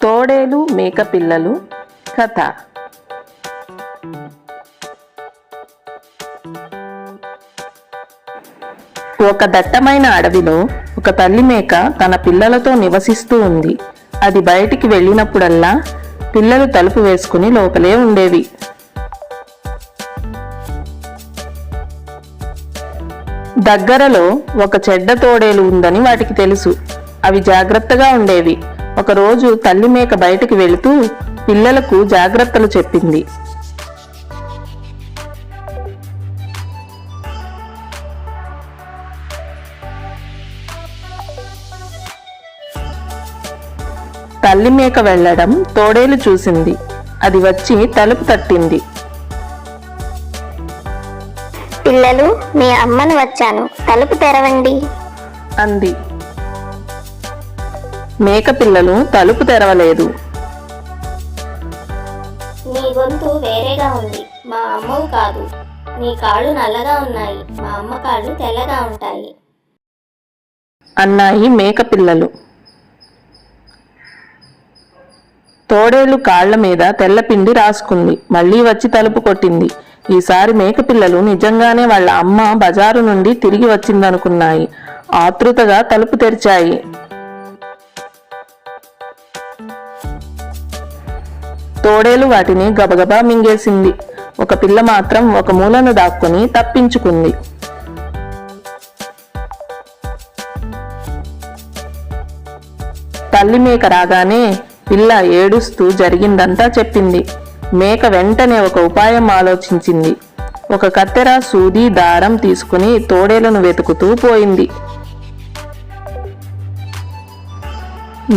తోడేలు మేకపిల్లలు కథ. ఒక దట్టమైన అడవిలో ఒక తల్లి మేక తన పిల్లలతో నివసిస్తూ ఉంది. అది బయటికి వెళ్ళినప్పుడల్లా పిల్లలు తలుపు వేసుకుని లోపలే ఉండేవి. దగ్గరలో ఒక చెడ్డ తోడేలు ఉందని వాటికి తెలుసు. అవి జాగ్రత్తగా ఉండేవి. ఒకరోజు తల్లి మేక బయటికి వెళుతూ పిల్లలకు జాగ్రత్తలు చెప్పింది. తల్లి మేక వెళ్ళడం తోడేలు చూసింది. అది వచ్చి తలుపు తట్టింది. పిల్లలు, మీ అమ్మను వచ్చాను, తలుపు తెరవండి అంది. మేక పిల్లలు తలుపు తెరవలేదు. నీ గొంతు వేరేగా ఉంది, మా అమ్మవు కాదు. నీ కాళ్ళు నల్లగా ఉన్నాయి, మా అమ్మ కాళ్ళు తెల్లగా ఉంటాయి అన్నాయి మేక పిల్లలు. తోడేలు కాళ్ల మీద తెల్లపిండి రాసుకుంది. మళ్లీ వచ్చి తలుపు కొట్టింది. ఈసారి మేక పిల్లలు నిజంగానే వాళ్ళ అమ్మ బజారు నుండి తిరిగి వచ్చిందనుకున్నాయి. ఆతృతగా తలుపు తెరిచాయి. తోడేలు వాటిని గబగబా మింగేసింది. ఒక పిల్ల మాత్రం ఒక మూలను దాక్కుని తప్పించుకుంది. తల్లి మేక రాగానే పిల్ల ఏడుస్తూ జరిగిందంతా చెప్పింది. మేక వెంటనే ఒక ఉపాయం ఆలోచించింది. ఒక కత్తెర, సూది, దారం తీసుకుని తోడేలను వెతుకుతూ పోయింది.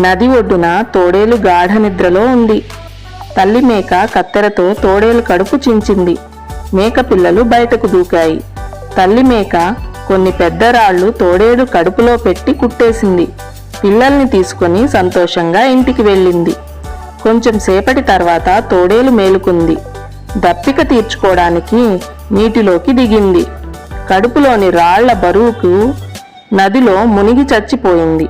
నది ఒడ్డున తోడేలు గాఢ నిద్రలో ఉంది. తల్లి మేక కత్తెరతో తోడేలు కడుపు చించింది. మేక పిల్లలు బయటకు దూకాయి. తల్లి మేక కొన్ని పెద్ద రాళ్లు తోడేలు కడుపులో పెట్టి కుట్టేసింది. పిల్లల్ని తీసుకుని సంతోషంగా ఇంటికి వెళ్ళింది. కొంచెం సేపటి తర్వాత తోడేలు మేలుకుంది. దప్పిక తీర్చుకోవడానికి నీటిలోకి దిగింది. కడుపులోని రాళ్ల బరువుకు నదిలో మునిగి చచ్చిపోయింది.